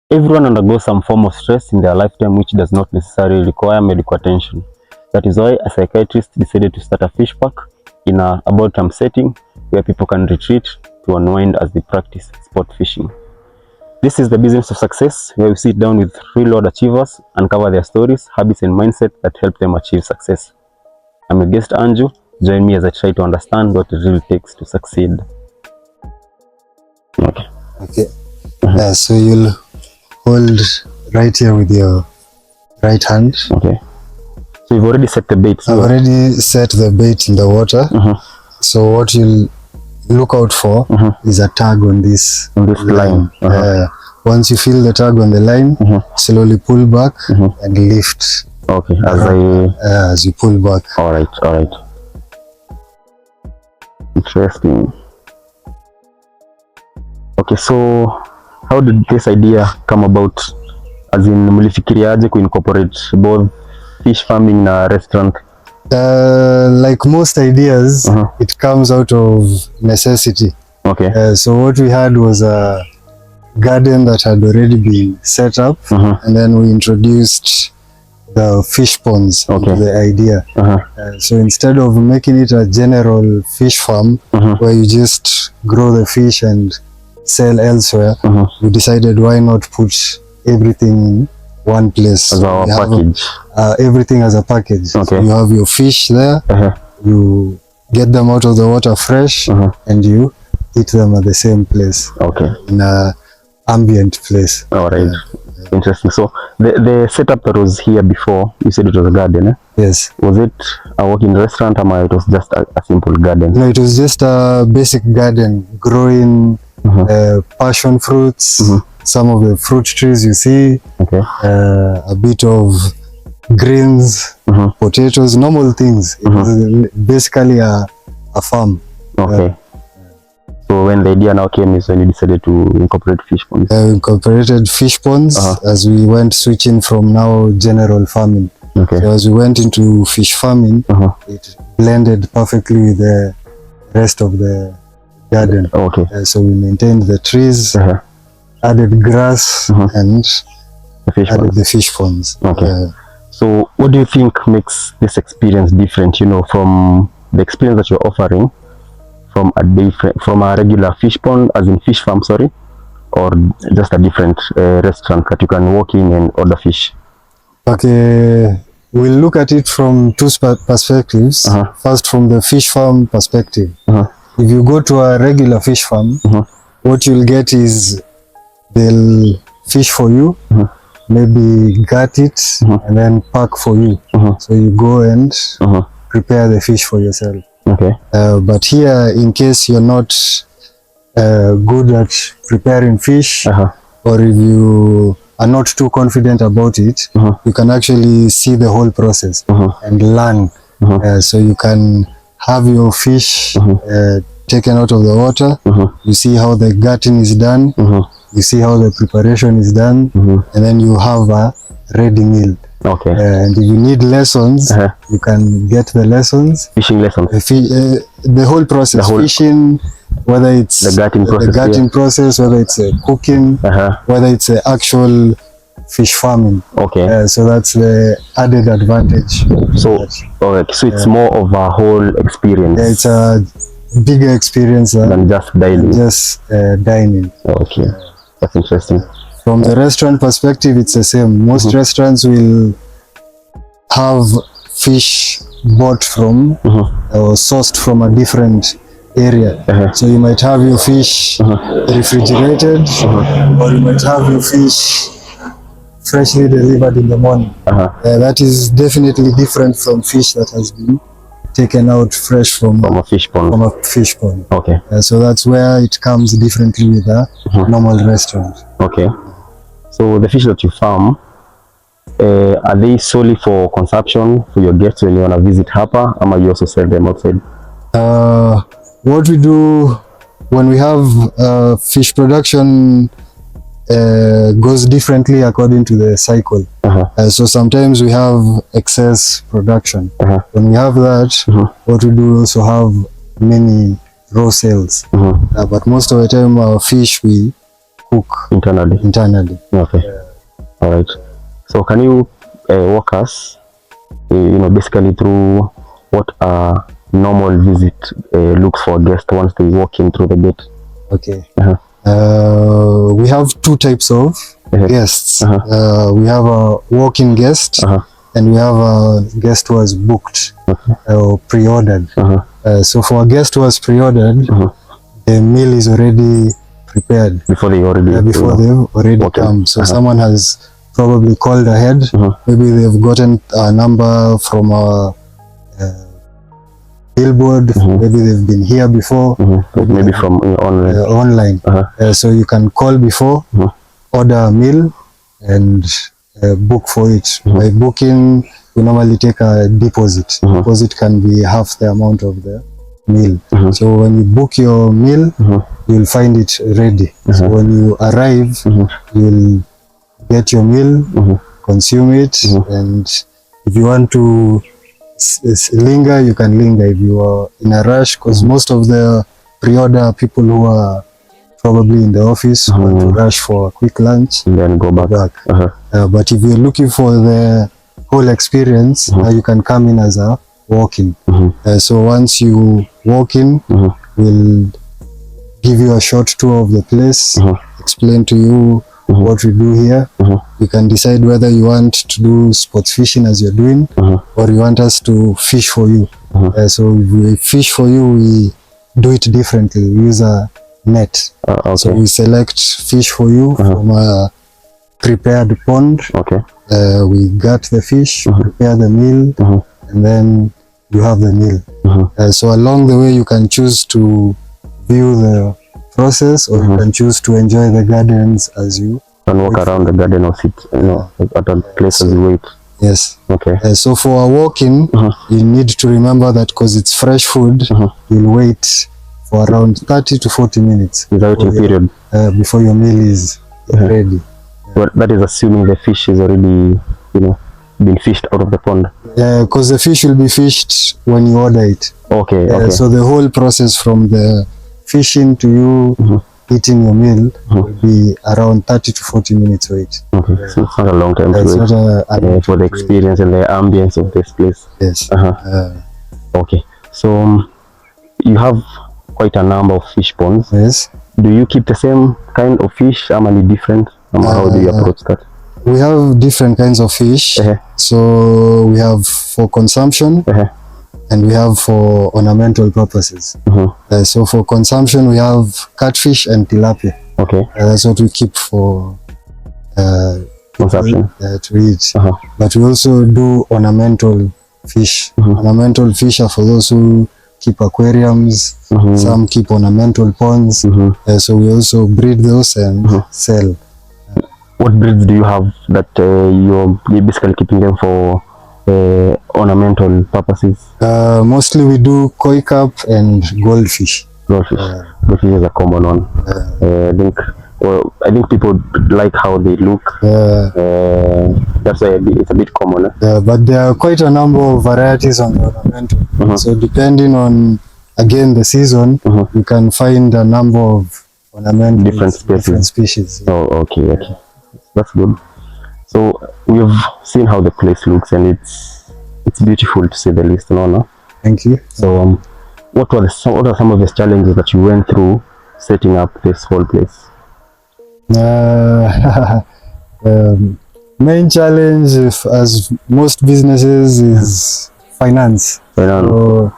Everyone undergoes some form of stress in their lifetime which does not necessarily require medical attention. That is why a psychiatrist decided to start a fish park in a about-time setting where people can retreat to unwind as they practice sport fishing. This is the business of success, where we sit down with real-world achievers, uncover their stories, habits and mindset that help them achieve success. I'm your guest Anju. Join me as I try to understand what it really takes to succeed. Okay. So you'll hold right here with your right hand. Okay. So you've already set the bait. I've already set the bait in the water. So what you'll look out for is a tag on this line. Once you feel the tag on the line, slowly pull back and lift. Okay. As you pull back. All right. Interesting. Okay, so how did this idea come about? As in, mlifikiriaje ku incorporate both fish farming na restaurant? Like most ideas, it comes out of necessity. Okay. So what we had was a garden that had already been set up, and then we introduced the fish ponds into the idea. So instead of making it a general fish farm where you just grow the fish and sell elsewhere, we decided why not put everything in one place. As our package. Everything as a package. Okay. So you have your fish there, you get them out of the water fresh, and you eat them at the same place. Okay. In a ambient place. All right. Interesting. So the setup that was here before, you said it was a garden, eh? Yes. Was it a walk-in restaurant or it was just a simple garden? No, it was just a basic garden growing passion fruits, some of the fruit trees you see, a bit of greens, potatoes, normal things. It was basically a farm. Okay. So when the idea now came is when you decided to incorporate fish ponds? We incorporated fish ponds as we went switching from now general farming. Okay. So as we went into fish farming, it blended perfectly with the rest of the garden. Okay. So we maintained the trees, added grass, and added the fish ponds. Okay. So what do you think makes this experience different, from the experience that you're offering from a regular fish pond, as in fish farm, or just a different restaurant that you can walk in and order fish? Okay, we'll look at it from two perspectives. First, from the fish farm perspective. If you go to a regular fish farm, what you'll get is they'll fish for you, maybe gut it, and then pack for you. So you go and prepare the fish for yourself. Okay. But here, in case you're not good at preparing fish, or if you are not too confident about it, you can actually see the whole process and learn. So you can have your fish taken out of the water, you see how the gutting is done, you see how the preparation is done, and then you have a ready meal. Okay. And if you need lessons, you can get the lessons. Fishing lessons. The whole process. Fishing, whether it's the gutting process, whether it's cooking, whether it's actual fish farming. Okay. So that's the added advantage. So, so it's more of a whole experience. Yeah, it's a bigger experience than just dining. Okay, that's interesting. From the restaurant perspective, it's the same. Most restaurants will have fish bought from or sourced from a different area. So you might have your fish refrigerated, or you might have your fish freshly delivered in the morning. That is definitely different from fish that has been taken out fresh from a fish pond. Okay. So that's where it comes differently with a normal restaurant. Okay. So the fish that you farm, are they solely for consumption for your guests when you want to visit Hapa, or you also sell them outside? What we do when we have fish production goes differently according to the cycle. So sometimes we have excess production. When we have that, what we do also have many raw sales. But most of the time our fish we cook internally. Okay. All right. So can you walk us, basically through what a normal visit looks for a guest once they walk in through the gate? Okay. We have two types of guests. We have a walk-in guest, and we have a guest who has booked or pre-ordered. So for a guest who has pre-ordered, the meal is already prepared before they've already come. So someone has probably called ahead. Maybe they've gotten a number from a billboard. Maybe they've been here before. Maybe from online. So you can call before, order a meal, and book for it. By booking, we normally take a deposit. Deposit can be half the amount of the meal. So when you book your meal, you'll find it ready. So when you arrive, you'll get your meal, consume it, and if you want to linger, you can linger if you are in a rush, because most of the pre-order people who are probably in the office want to rush for a quick lunch and then go back. But if you're looking for the whole experience, you can come in as a walk-in. So once you walk in, we'll give you a short tour of the place, explain to you what we do here. You can decide whether you want to do sports fishing as you're doing, or you want us to fish for you. So if we fish for you, we do it differently. We use a net. So we select fish for you from a prepared pond. We gut the fish, prepare the meal, and then you have the meal. So along the way, you can choose to view the process, or you can choose to enjoy the gardens as you can walk around the garden or sit, at a place as you wait. Yes. Okay. So for a walk-in, you need to remember that because it's fresh food, you'll wait for around 30 to 40 minutes. The waiting period before your meal is ready. But that is assuming the fish is already, been fished out of the pond. Because the fish will be fished when you order it. Okay. So the whole process from the fishing to you eating your meal will be around 30 to 40 minutes wait. Okay, so it's not a long time to wait for the experience and the ambience of this place. Yes. Okay, so you have quite a number of fish ponds. Yes. Do you keep the same kind of fish? How many different? How do you approach that? We have different kinds of fish. So we have for consumption, and we have for ornamental purposes. So for consumption, we have catfish and tilapia. That's what we keep for consumption to eat. But we also do ornamental fish. Ornamental fish are for those who keep aquariums. Some keep ornamental ponds. So we also breed those and sell. What breeds do you have that you're basically keeping them for ornamental purposes? Mostly we do koi carp and goldfish. Goldfish is a common one. I think people like how they look. That's why it's a bit common. But there are quite a number of varieties on the ornamental. So depending on, again, the season, you can find a number of ornamental different species. Oh, okay. That's good. So we've seen how the place looks, and it's beautiful to say the least. No? Thank you. So what are some of the challenges that you went through setting up this whole place? Main challenge, as most businesses, is finance. So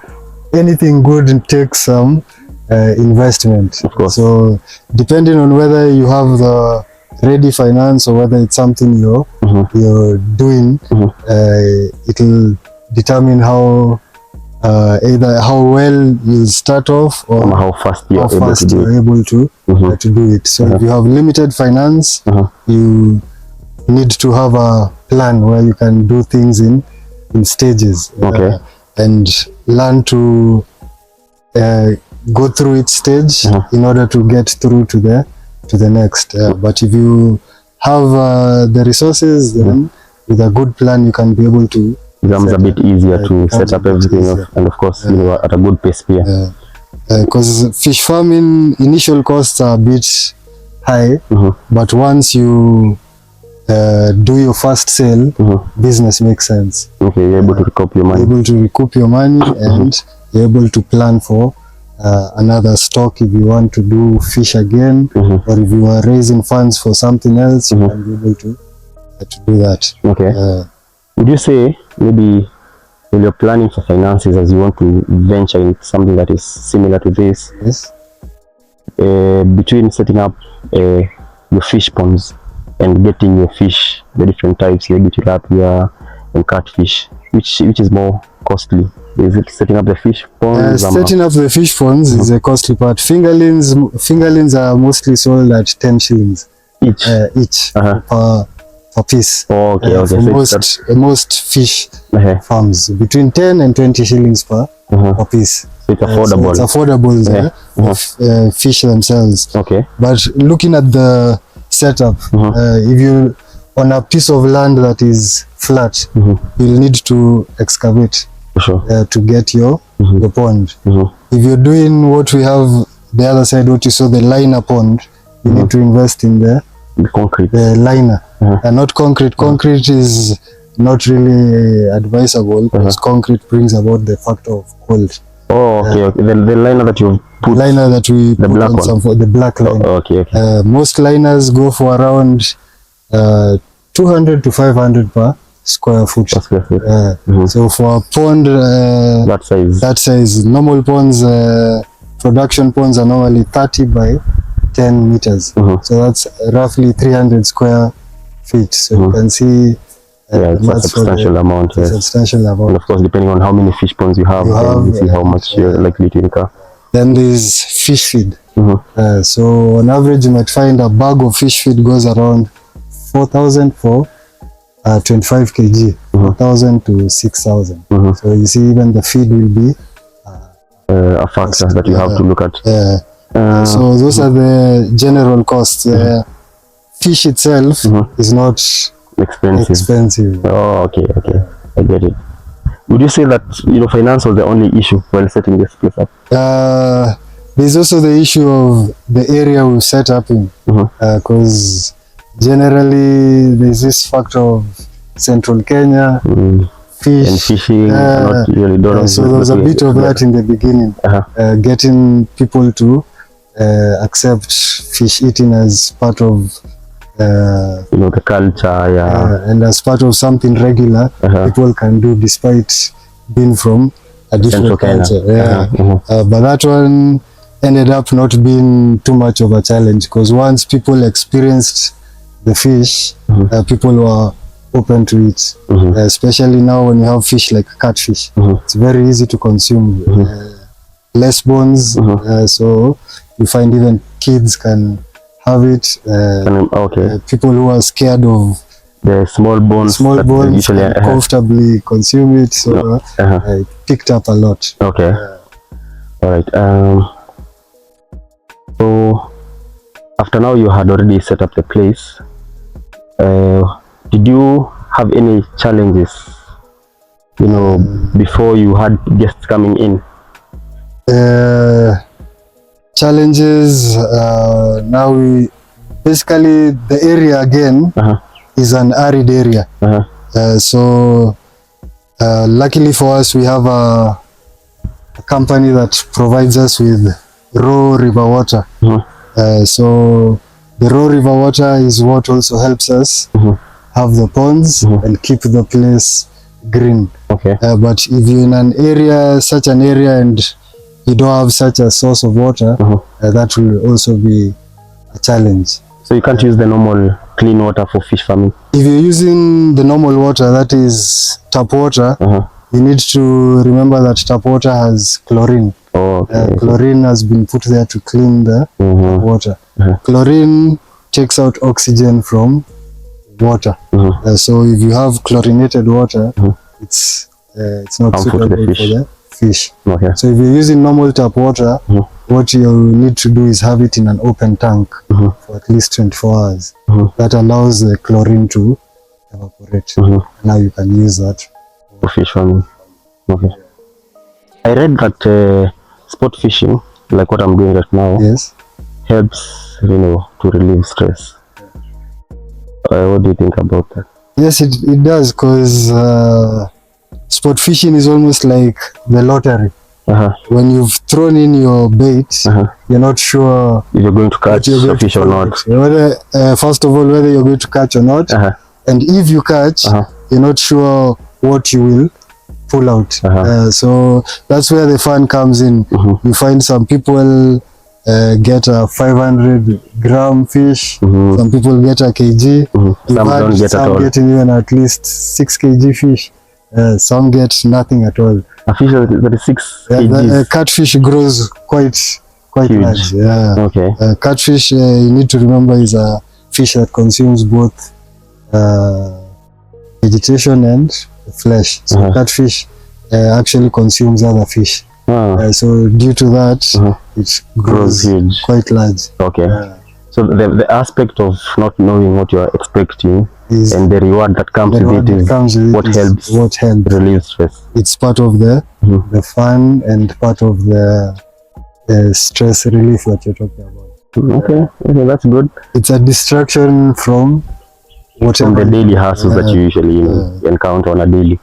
anything good takes some investment. Of course. So depending on whether you have the ready finance or whether it's something you're doing, it'll determine how either how well you start off or how fast you're able to do it. So if you have limited finance, you need to have a plan where you can do things in stages, and learn to go through each stage in order to get through to the next. But if you have the resources, then with a good plan you can be able to. It becomes a bit easier to set up everything, and of course you are at a good pace here. Because fish farming initial costs are a bit high, but once you do your first sale, business makes sense. Okay, you're able to recoup your money. You're able to recoup your money, and you're able to plan for another stock if you want to do fish again, or if you are raising funds for something else, you can be able to do that. Okay. Would you say maybe when you're planning for finances as you want to venture into something that is similar to this, Yes. Between setting up your fish ponds and getting your fish, the different types, like tilapia and catfish, which is more costly? Is it setting up the fish ponds? Setting up the fish ponds is a costly part. Fingerlings are mostly sold at 10 shillings each per piece. Oh, okay. For most fish farms, between 10 and 20 shillings per piece. So it's affordable. So it's affordable fish themselves. Okay. But looking at the setup, if you on a piece of land that is flat, you'll need to excavate to get your pond. If you're doing what we have the other side, what you saw, the liner pond, you need to invest in the concrete, the liner, and not concrete. Concrete is not really advisable because concrete brings about the factor of cold. Oh, okay. The liner that you put, liner that we the put black on one, some, the black line. Oh, okay. Most liners go for around 200 to 500 per square foot. So for a pond that size, normal ponds, production ponds are normally 30 by 10 meters. So that's roughly 300 square feet. So you can see it's a substantial amount. Substantial amount. And of course, depending on how many fish ponds you have, you see how much you're likely to incur. Then there's fish feed. So on average, you might find a bag of fish feed goes around 4,000 for 25 kg, 4,000 to 6,000. So you see, even the feed will be a factor that you have to look at. So those are the general costs. Fish itself is not expensive. Oh, okay. I get it. Would you say that finance was the only issue while setting this place up? There's also the issue of the area we set up in, because generally there's this factor of central Kenya, fish and fishing. Not really so there was a bit of that in the beginning, getting people to accept fish eating as part of the culture, and as part of something regular people can do despite being from a different culture. But that one ended up not being too much of a challenge, because once people experienced the fish, people were open to it, especially now when you have fish like catfish. It's very easy to consume, less bones, so you find even kids can have it. People who are scared of the small bones usually comfortably consume it, so it picked up a lot. Okay. All right. So after now you had already set up the place, did you have any challenges before you had guests coming in? Challenges, now we basically, the area again is an arid area, so luckily for us we have a company that provides us with raw river water. So the raw river water is what also helps us have the ponds and keep the place green. But if you're in an area, such an area, and you don't have such a source of water, that will also be a challenge. So you can't use the normal clean water for fish farming? If you're using the normal water, that is tap water, you need to remember that tap water has chlorine. Chlorine has been put there to clean the water. Chlorine takes out oxygen from water. So if you have chlorinated water, it's not suitable for the fish. So if you're using normal tap water, what you need to do is have it in an open tank for at least 24 hours. That allows the chlorine to evaporate. Now you can use that for fish farming. I read that sport fishing, like what I'm doing right now, helps, to relieve stress. What do you think about that? Yes, it does, because sport fishing is almost like the lottery. When you've thrown in your bait, you're not sure if you're going to catch a fish or not. Whether, first of all, whether you're going to catch or not, and if you catch, you're not sure what you will pull out. So that's where the fun comes in. You find some people get a 500-gram fish, some people get a kg, some get even at least 6 kg fish, some get nothing at all. A fish that is 6 kg. Catfish grows quite huge. Large. Yeah. Okay. Catfish, you need to remember, is a fish that consumes both vegetation and flesh. So catfish actually consumes other fish. So due to that, it grows huge, quite large. Okay. So the aspect of not knowing what you are expecting and the reward that comes with it is what helps relieve stress. It's part of the fun and part of the stress relief that you're talking about. Okay, that's good. It's a distraction from whatever. From the daily hassles that you usually encounter on a daily.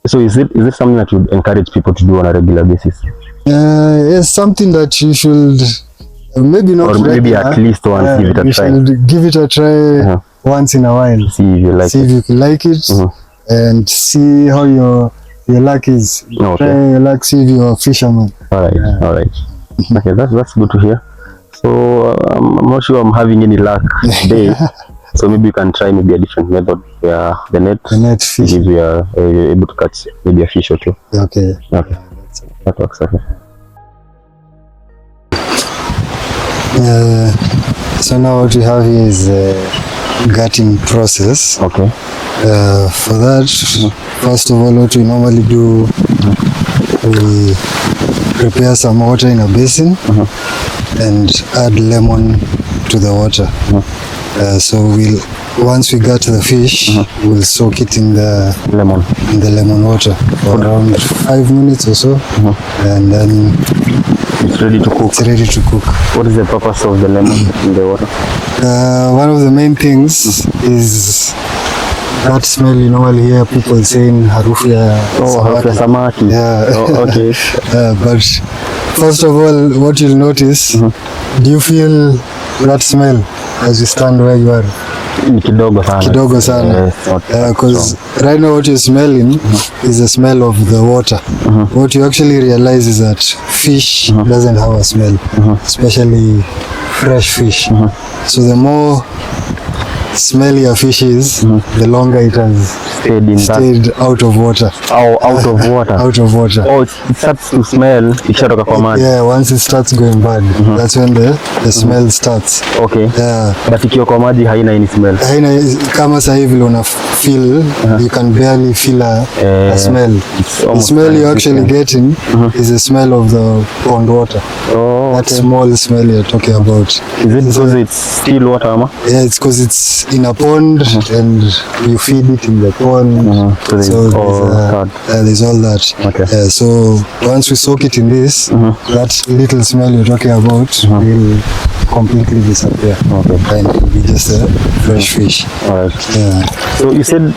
So is it something that you would encourage people to do on a regular basis? It's something that you should maybe not, or maybe regular, at least once give it a try. You should give it a try once in a while. See if you like it. If you like it, and see how your luck is. Try your luck, see if you're a fisherman. All right. Okay, that's good to hear. So I'm not sure I'm having any luck today. So maybe you can try maybe a different method where the net fish, if you are able to catch maybe a fish or two. Okay. That works. Okay. So now what we have here is gutting process. Okay. For that, first of all, what we normally do, we prepare some water in a basin and add lemon to the water. So once we gut the fish, we'll soak it in the lemon water for around 5 minutes or so, and then it's ready to cook. What is the purpose of the lemon in the water? One of the main things is that smell. You normally hear people saying harufu ya samaki. Okay. But first of all, what you'll notice, do you feel that smell as you stand where you are? Kidogo sana. Because right now what you're smelling is the smell of the water. What you actually realize is that fish doesn't have a smell, especially fresh fish. So the more smelly a fish is, the longer it has stayed out of water. Out of water. Out of water. Oh, it starts to smell. Yeah, once it starts going bad, that's when the smell starts. Okay. Yeah. But ikiwa kwa maji haina any smell. Kama sasa hivi una feel, you can barely feel a smell. The smell you're actually getting is the smell of the pond water. That small smell you're talking about. Is it because it's still water, ama? Yeah, it's because it's in a pond and you feed it in the pond. So there's all that. Okay. So once we soak it in this, that little smell you're talking about will completely disappear. And it will be just a fresh fish. Alright. Yeah. So you said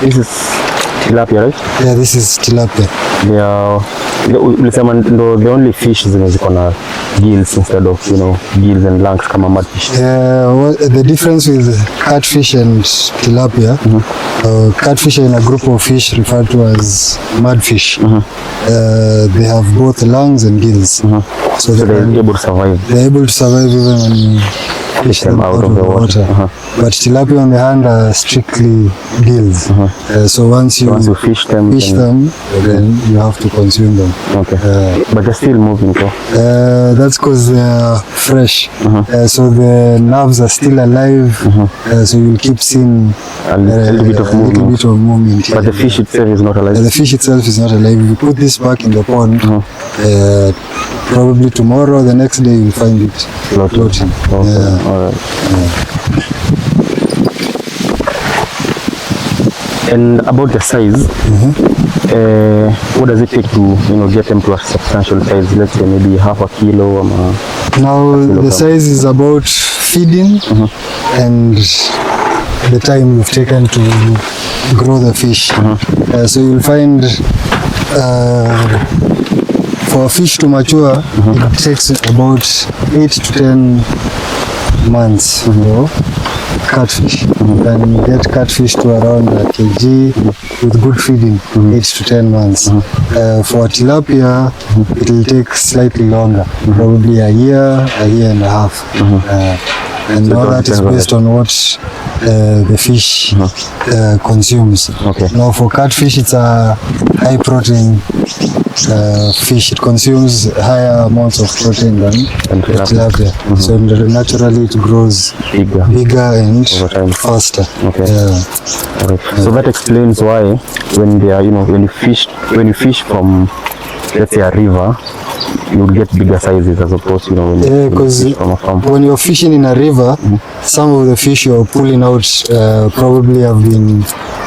this is tilapia, right? Yeah, this is tilapia. The only fish ziko na gills instead of gills and lungs kama mudfish. The difference with catfish and tilapia, catfish are in a group of fish referred to as mudfish. They have both lungs and gills, so they're able to survive. They're able to survive even when you fish them out of the water. But tilapia on the hand are strictly gills. So once you fish them, then you have to consume them. Okay. But they're still moving though. That's because they're fresh. So the nerves are still alive. So you'll keep seeing a little bit of movement. But the fish itself is not alive. The fish itself is not alive. If you put this back in the pond, probably tomorrow or the next day you'll find it floating. Alright. And about the size, What does it take to, you know, get them to a substantial size? Let's say maybe half a kilo. Now the size is about feeding and the time you've taken to grow the fish. So you'll find for a fish to mature, it takes about 8 to 10 months for catfish. You can get catfish to around a kg with good feeding, 8 to 10 months. For tilapia, it will take slightly longer, probably a year and a half. And all that is based on what the fish consumes. Now for catfish, it's a high protein fish. It consumes higher amounts of protein than tilapia. So naturally it grows bigger and faster. So that explains why when they are, you know, when you fish from, let's say, a river, you will get bigger sizes as opposed to, you know, when because you fish from a farm. When you're fishing in a river, some of the fish you're pulling out probably have been,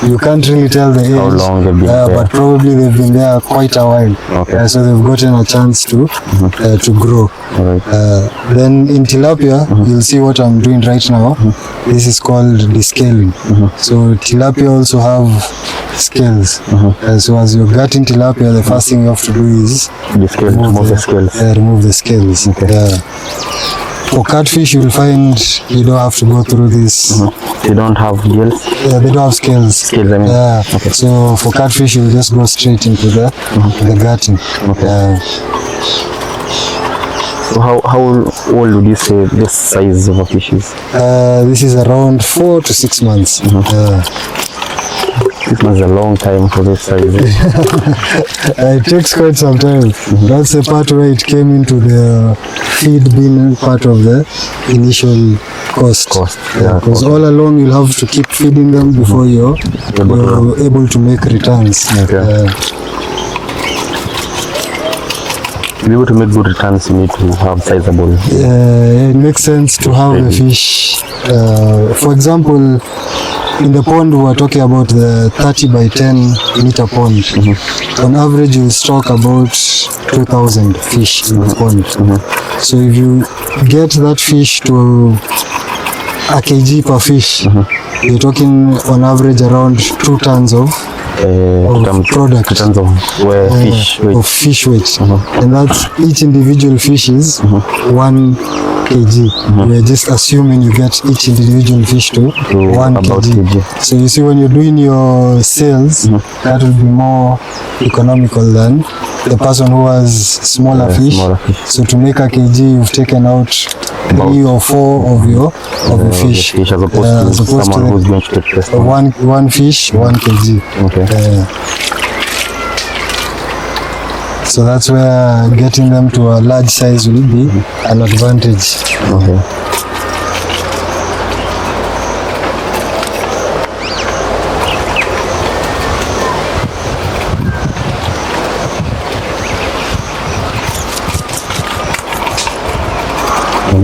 you can't really tell the age, how long they've been there, but probably they've been there quite a while. So they've gotten a chance to grow. Then in tilapia, you'll see what I'm doing right now. This is called descaling. So tilapia also have scales. So as you're gutting tilapia, the first thing you have to do is remove the scales. For catfish, you'll find you don't have to go through this. They don't have gills? They don't have scales. Scales, I mean. So for catfish, you'll just go straight into the gutting. So how old would you say this size of a fish is? This is around 4 to 6 months. 6 months is a long time for this size. It takes quite some time. That's the part where it came into the feed being part of the initial cost. Because all along you'll have to keep feeding them before you're able to make returns. To be able to make good returns, you need to have sizable. It makes sense to have the fish. For example, in the pond we are talking about the 30 by 10 meter pond. On average you'll stock about 2,000 fish in the pond. So if you get that fish to a kg per fish, you're talking on average around 2 tons of product, 2 tons of fish weight. And that's each individual fish is 1 kg. We're just assuming you get each individual fish to 1 kg. So you see, when you're doing your sales, that will be more economical than the person who has smaller fish. So to make a kg, you've taken out 3 or 4 of your fish, as opposed to someone who's going to take one fish, 1 kg. So that's where getting them to a large size will be an advantage.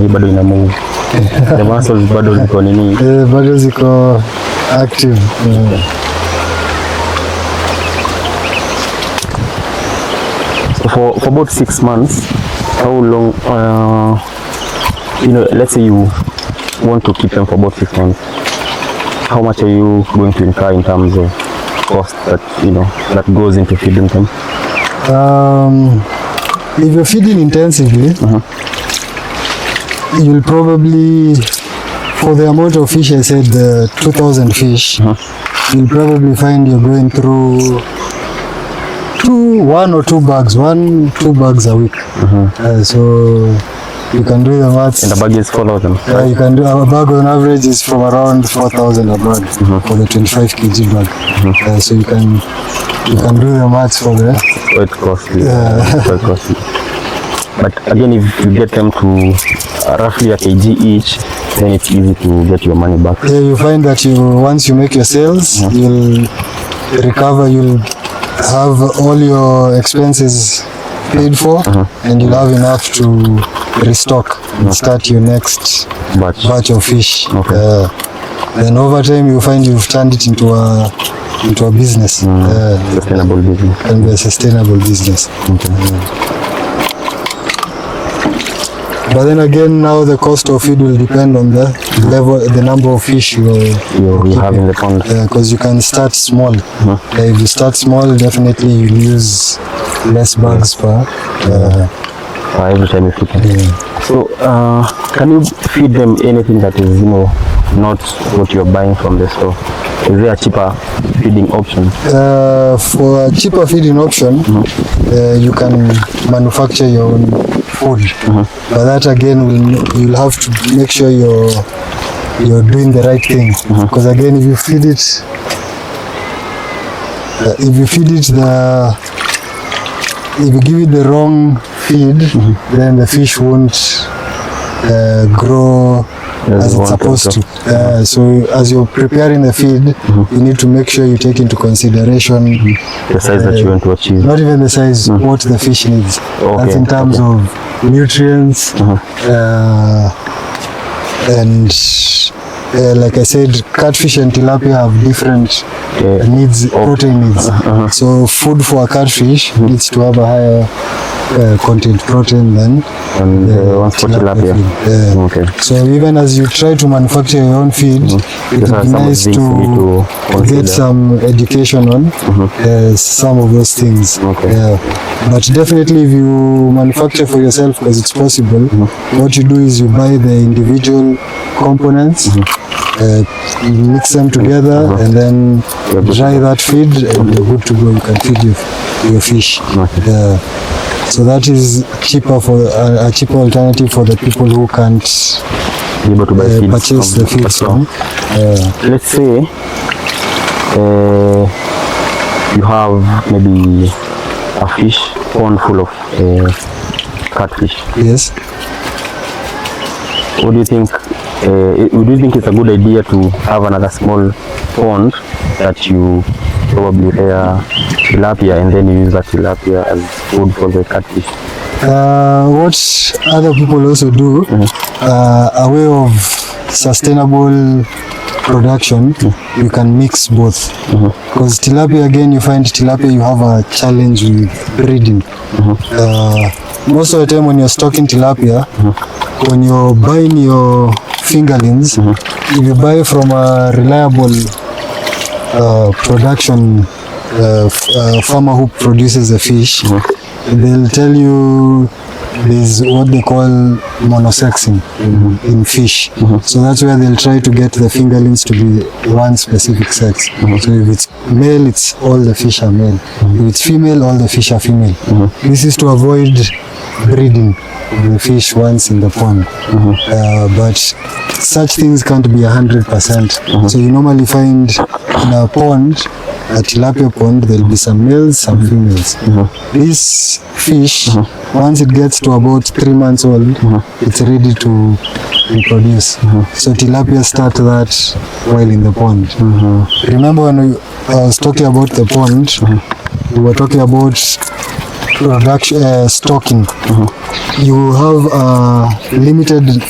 Bado ina move. The muscles bado ziko nini? Bado ziko active. So for about 6 months, how long, you know, let's say you want to keep them for about 6 months, how much are you going to incur in terms of cost that, you know, that goes into feeding them? If you're feeding intensively, you'll probably, for the amount of fish I said, the 2,000 fish, you'll probably find you're going through 1 or 2 bags, 2 bags a week. So you can do the maths. And the bag is 4,000. You can do, a bag on average is from around 4,000 a bag for the 25 kg bag. So you can do the maths for the. Quite costly. Quite costly. But again, if you get them to roughly a kg each, then it's easy to get your money back. Yeah, you find that once you make your sales, you'll recover. You'll have all your expenses paid for, and you'll have enough to restock and start your next batch of fish. Then over time you find you've turned it into a into a business. Sustainable business. Can be a sustainable business. Okay. But then again, now the cost of feed will depend on the level, the number of fish you have in the pond. Because you can start small. If you start small, definitely you'll use less bags per every time you feed them. So, can you feed them anything that is, not what you're buying from the store? Is there a cheaper feeding option? For a cheaper feeding option, you can manufacture your own food. But that again, you'll have to make sure you're doing the right thing. Because again, if you give it the wrong feed, then the fish won't grow as it's supposed to. So as you're preparing the feed, you need to make sure you take into consideration the size that you want to achieve. Not even the size, what the fish needs. That's in terms of nutrients, and like I said, catfish and tilapia have different needs, protein needs. So food for a catfish needs to have a higher content protein than one for tilapia. So even as you try to manufacture your own feed, it would be nice to get some education on some of those things. But definitely if you manufacture for yourself, because it's possible, what you do is you buy the individual components, mix them together, and then dry that feed, and you're good to go. You can feed your fish. So that is cheaper for a cheaper alternative for the people who can't purchase the feed from. Let's say you have maybe a fish pond full of catfish. Yes. What do you think? Would you think it's a good idea to have another small pond that you probably rear tilapia, and then you use that tilapia as food for the catfish? What other people also do, a way of sustainable production, you can mix both. Because tilapia, again, you find tilapia, you have a challenge with breeding. Most of the time when you're stocking tilapia, when you're buying your fingerlings, if you buy from a reliable production farmer who produces the fish, they'll tell you there's what they call monosexing in fish. So that's where they'll try to get the fingerlings to be one specific sex. So if it's male, it's all the fish are male. If it's female, all the fish are female. This is to avoid breeding the fish once in the pond. But such things can't be 100%. So you normally find in a pond, a tilapia pond, there'll be some males, some females. This fish, once it gets to about 3 months old, it's ready to reproduce. So tilapia start that while in the pond. Remember when I was talking about the pond, we were talking about production, stocking. You have a limited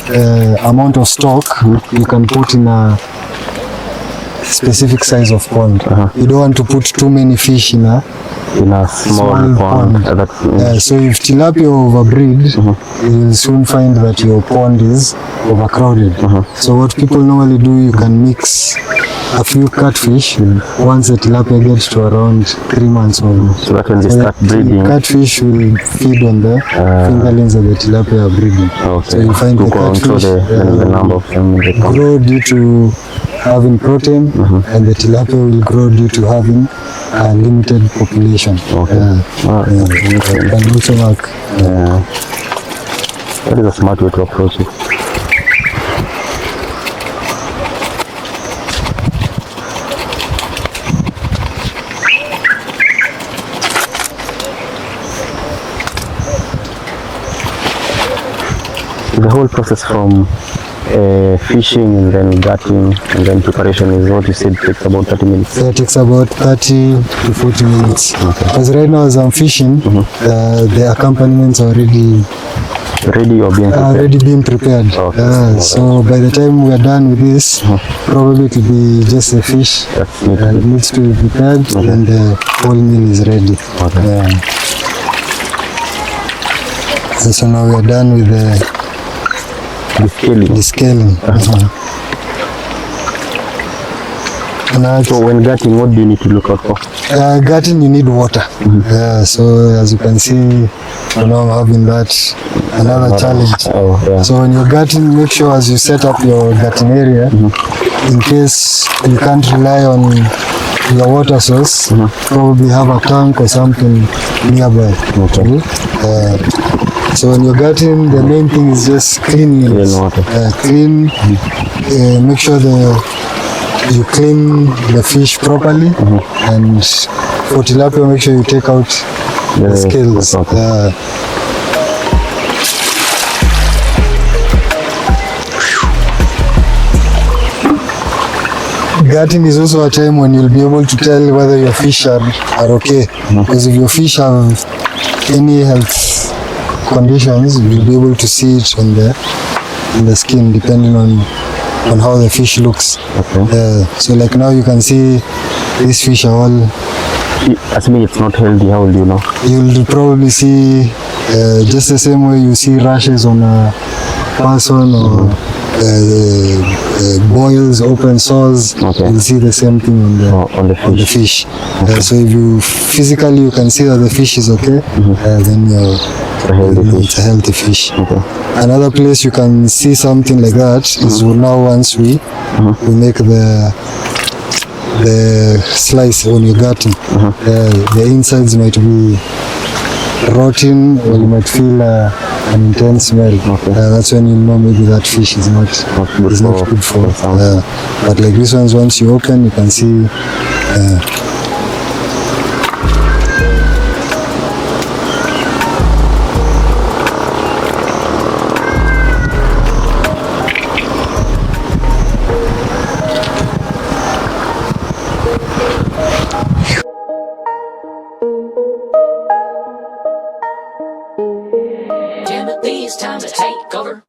amount of stock you can put in a specific size of pond. You don't want to put too many fish in a small pond. So if tilapia overbreed, you will soon find that your pond is overcrowded. So what people normally do, you can mix a few catfish once the tilapia gets to around 3 months old. So that when they start breeding, catfish will feed on the fingerlings of the tilapia breeding. So you find the catfish the number of them grow due to having protein, and the tilapia will grow due to having a limited population. Can also work. That is a smart way to approach it. The whole process from fishing and then gutting and then preparation is what you said takes about 30 minutes. It takes about 30 to 40 minutes. Because right now as I'm fishing, the accompaniments are already Ready or being prepared? Already being prepared. Okay. So by the time we are done with this, probably it will be just a fish. It needs to be prepared, and the whole meal is ready. Okay. And so now we are done with the scaling. So when gutting, what do you need to look out for? Gutting, you need water. So as you can see, I'm having that another challenge. So when you're gutting, make sure as you set up your gutting area, in case you can't rely on your water source, probably have a tank or something nearby. So when you're gutting, the main thing is just cleaning. Clean. Make sure you clean the fish properly, and for tilapia, make sure you take out the scales. Gutting is also a time when you'll be able to tell whether your fish are okay. Because if your fish have any health conditions, you'll be able to see it on the skin, depending on how the fish looks. So like now you can see these fish are all... Assuming it's not healthy, how will you know? You'll probably see just the same way you see rashes on a person, or boils, open sores. You'll see the same thing on the fish. So if you physically can see that the fish is okay, then it's a healthy fish. Another place you can see something like that is now once we make the slice when you're gutting. The insides might be rotten, or you might feel an intense smell. That's when you know maybe that fish is not good for. But like this ones, once you open, you can see. It's time to take over.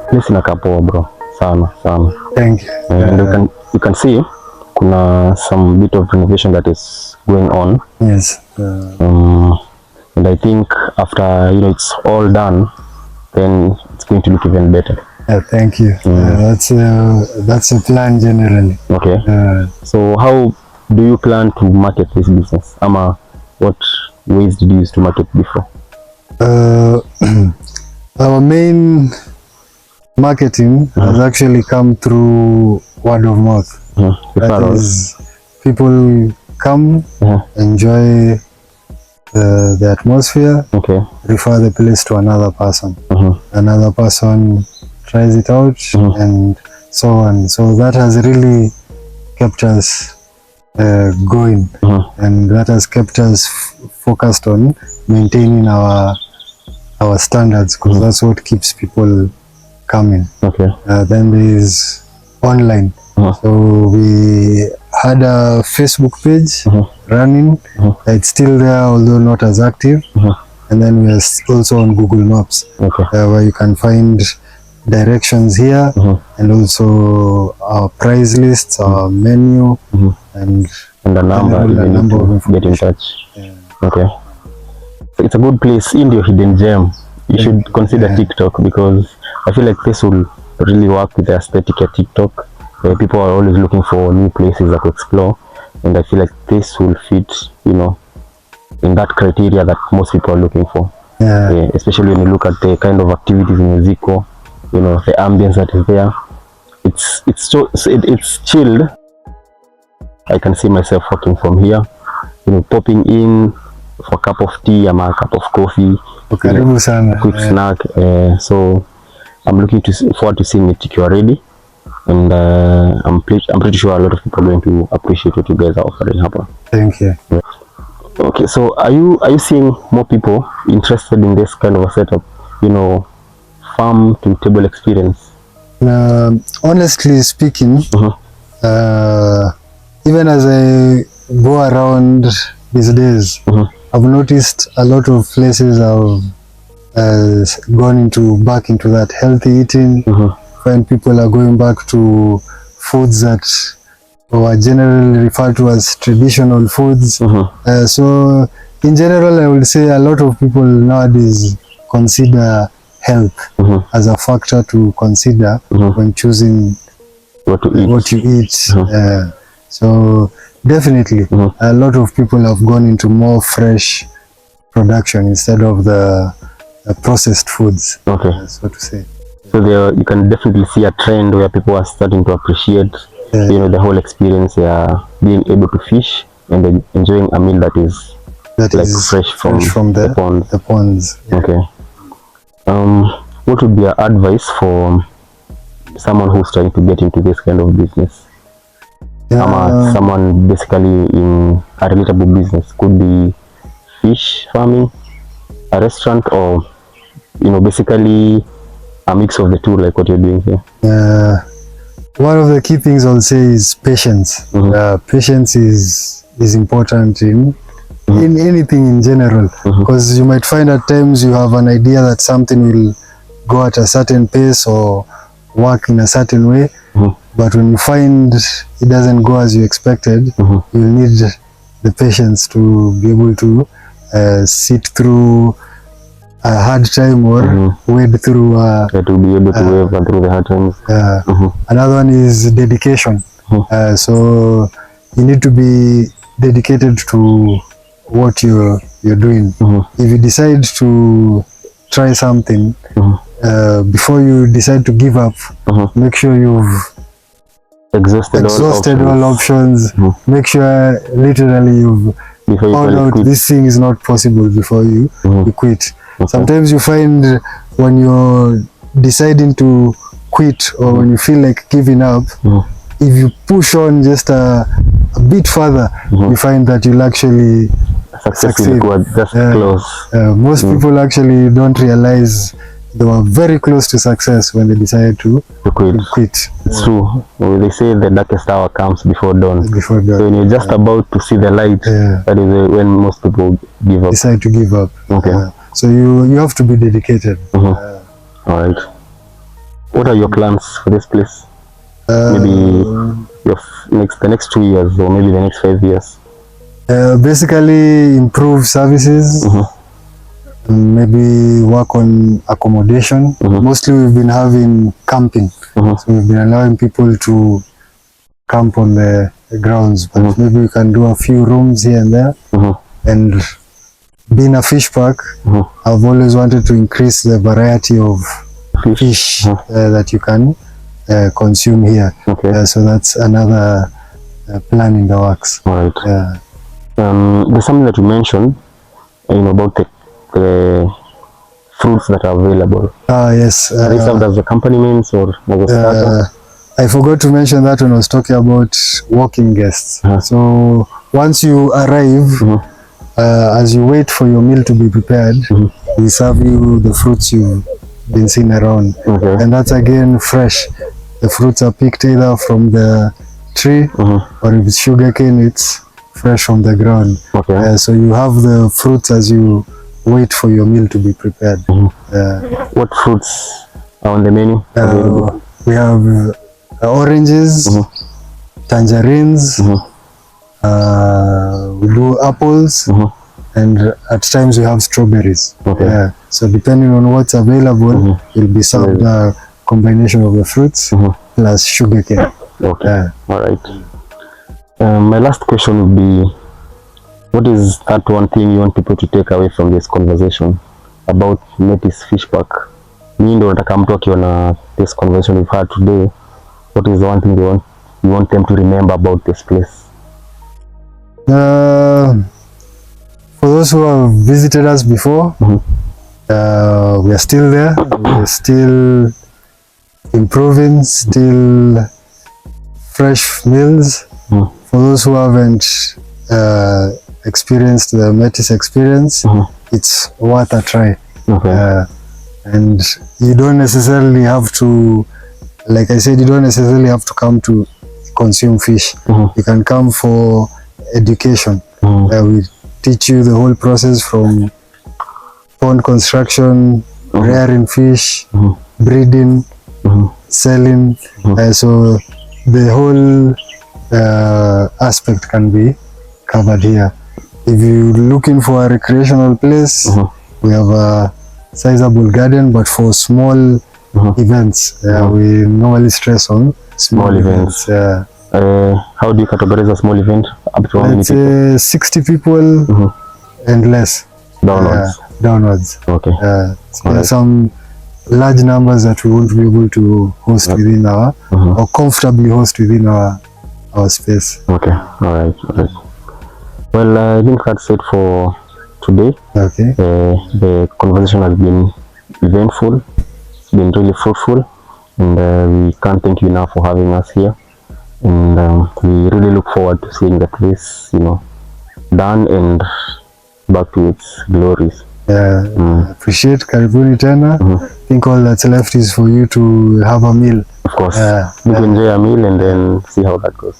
Place inakaa poa bro, sana. Thank you. And you can see kuna some bit of renovation that is going on. Yes. And I think after it's all done, then it's going to look even better. Thank you. That's a plan generally. Okay. So how do you plan to market this business? Ama, what ways did you use to market before? Our main marketing has actually come through word of mouth. That is, people come, enjoy the atmosphere, refer the place to another person. Another person tries it out, and so on. So that has really kept us going, and that has kept us focused on maintaining our standards, because that's what keeps people coming. Then there is online. So we had a Facebook page running. It's still there, although not as active. and then we are also on Google Maps, where you can find directions here, and also our price lists, our menu, and the number if you need to get in touch. Okay, so it's a good place. In your hidden gem, you should consider TikTok, because I feel like this will really work with the aesthetic at TikTok. People are always looking for new places to explore, and I feel like this will fit, you know, in that criteria that most people are looking for. Especially when you look at the kind of activities in Mexico, you know, the ambience that is there. It's chilled. I can see myself working from here, you know, popping in for a cup of tea or a cup of coffee, quick snack. So I'm looking forward to seeing it if you are ready, and I'm pretty sure a lot of people are going to appreciate what you guys are offering. Thank you. Okay, so are you seeing more people interested in this kind of a setup, you know, farm to table experience? Honestly speaking, even as I go around these days, I've noticed a lot of places have gone back into that healthy eating. When people are going back to foods that were generally referred to as traditional foods. So in general, I would say a lot of people nowadays consider health as a factor to consider when choosing what you eat. So definitely a lot of people have gone into more fresh production instead of the processed foods, so to say. So there you can definitely see a trend where people are starting to appreciate you know, the whole experience, being able to fish and then enjoying a meal that is fresh from the ponds. Okay. What would be your advice for someone who's trying to get into this kind of business? Someone basically in a relatable business, could be fish farming, a restaurant, or, you know, basically a mix of the two, like what you're doing here. One of the key things I'll say is patience. Patience is important in anything in general, because you might find at times you have an idea that something will go at a certain pace or work in a certain way, but when you find it doesn't go as you expected, you'll need the patience to be able to sit through a hard time or wade through to be able to wade through the hard times. Another one is dedication. So you need to be dedicated to what you're doing. If you decide to try something, before you decide to give up, make sure you've exhausted all options. Make sure literally you've found out this thing is not possible before you quit. Sometimes you find when you're deciding to quit or when you feel like giving up, if you push on just a bit further, you find that you'll actually succeed. Just close. Most people actually don't realize they were very close to success when they decided to quit. It's true. They say the darkest hour comes before dawn. So when you're just about to see the light, that is when most people give up. Decide to give up. So you have to be dedicated. All right. What are your plans for this place? Maybe the next 2 years, or maybe the next 5 years? Basically improve services, maybe work on accommodation. Mostly we've been having camping, so we've been allowing people to camp on the grounds, but maybe we can do a few rooms here and there. And being a fish park, I've always wanted to increase the variety of fish that you can consume here. So that's another plan in the works. Right. There's something that you mentioned, you know, about the fruits that are available. Yes. Are they served as accompaniments or as a starter? I forgot to mention that when I was talking about walking guests. So once you arrive, as you wait for your meal to be prepared, we serve you the fruits you've been seeing around. And that's again fresh. The fruits are picked either from the tree, or if it's sugarcane, it's fresh from the ground. So you have the fruits as you wait for your meal to be prepared. What fruits are on the menu? We have oranges, tangerines, we do apples, and at times we have strawberries. Okay. So depending on what's available, you'll be served a combination of the fruits plus sugar cane. Okay. All right. My last question would be, what is that one thing you want people to take away from this conversation about Metis Fish Park? Mimi ndo nataka mtu akiona this conversation we've had today, what is the one thing you want them to remember about this place? For those who have visited us before, we are still there. We are still improving, still fresh meals. For those who haven't experienced the Metis experience, it's worth a try. Okay. And you don't necessarily have to, like I said, you don't necessarily have to come to consume fish. You can come for education. We teach you the whole process from pond construction, rearing fish, breeding, selling. So the whole aspect can be covered here. If you're looking for a recreational place, we have a sizable garden, but for small events, we normally stress on small events. How do you categorize a small event? Up to how many Let's people? say 60 people and less. Downwards. Downwards. Okay. There are some large numbers that we won't be able to host within our, or comfortably host within our space. Okay. All right. Well, I think that's it for today. Okay. The conversation has been eventful. It's been really fruitful, and we can't thank you enough for having us here. And we really look forward to seeing the place, done and back to its glories. Appreciate karibuni tena. I think all that's left is for you to have a meal. Of course, you can enjoy a meal and then see how that goes.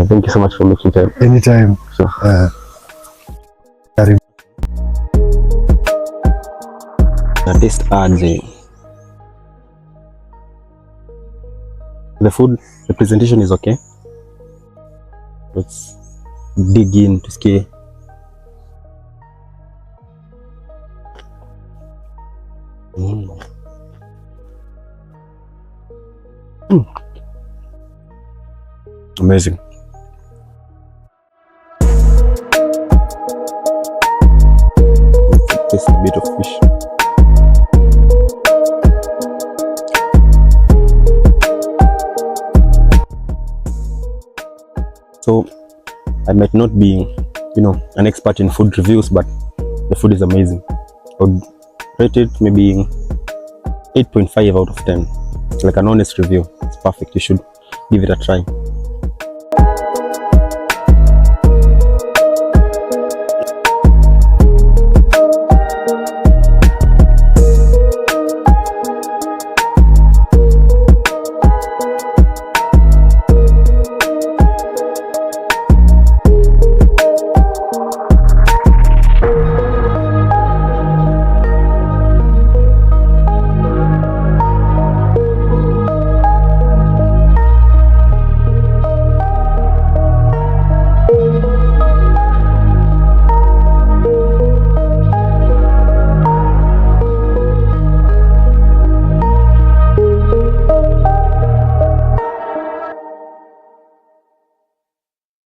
Thank you so much for making time. Anytime. Sure. The taste aje. The food, the presentation is okay. Let's dig in to see. Amazing. Let's taste a bit of fish. So I might not be, an expert in food reviews, but the food is amazing. I would rate it maybe 8.5 out of 10. Like an honest review. It's perfect. You should give it a try.